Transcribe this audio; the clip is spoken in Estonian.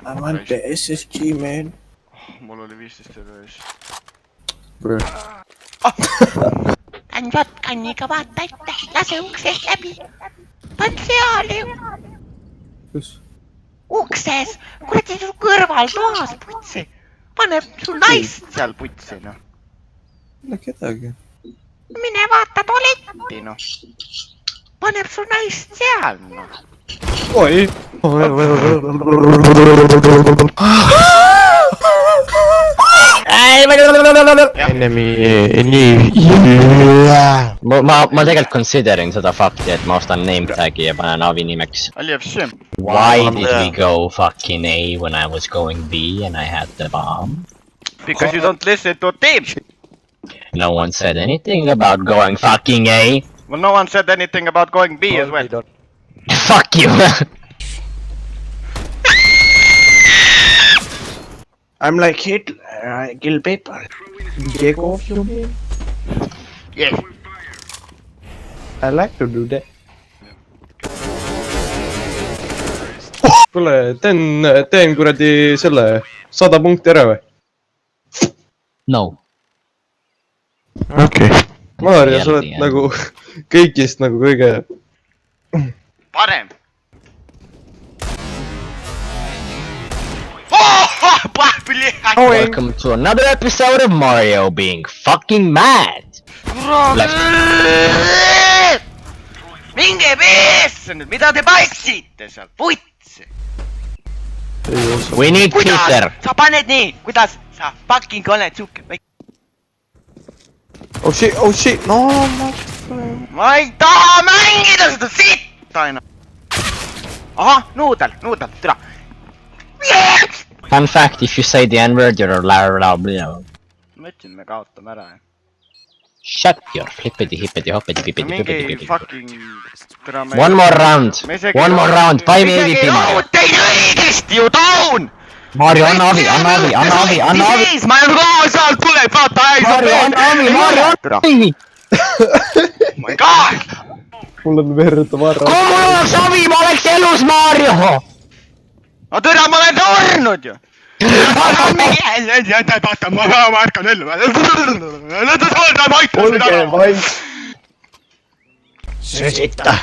I want the SSG, man. Mul oli 15 ees. Kann shotgunniga vaata ette, lase uksest läbi. On seal ju. Kus? Ukses, kuradi su kõrval toas putsi. Paneb su naist seal putsi, noh. No kedagi. Mine vaata tualetti, noh. Paneb su naist seal, noh. Oi! Ma tegelikult considerin seda fakti, et ma ostan name tag'i ja panen Avi nimeks. Aliyev Sim. Why did we go fucking A when I was going B and I had the bomb? Because you don't listen to a team. No one said anything about going fucking A. Well, no one said anything about going B as well. Fuck you! I'm like Hitler, I kill people. Take off your game. Yes. I like to do that. Kuule, teen kuradi selle 100 punkti ära või? No. Okei. Maarja, sa oled nagu kõigist nagu kõige... Parem. Welcome to another episode of Mario being fucking mad. Minge peesse nüüd, mida te paitsite seal, putsi? We need Peter. Sa paned nii, kuidas sa fucking oled suke? Oh shit, no Ma ei taha mängida seda sitta aina. Aha, nuudel, türa. Fun fact, if you say the N-word, you're loud. Ma ütlesin, me kaotame ära. Shut your flippity hippity hoppity pippity Mingi pippity. fucking... One more round, 5 MVP Mario. Teid õigesti ju taun! Mario, anna Avi. Ma ei ole sealt tuleb, vaata äis. Mario, Avi. Oh my god! mul on verd varra. Kui mul oleks Avi, ma oleks elus, Mario! No türa, ma olen surnud ju! Vaata, ma ärkan ellu. Olge vaid. Söösita!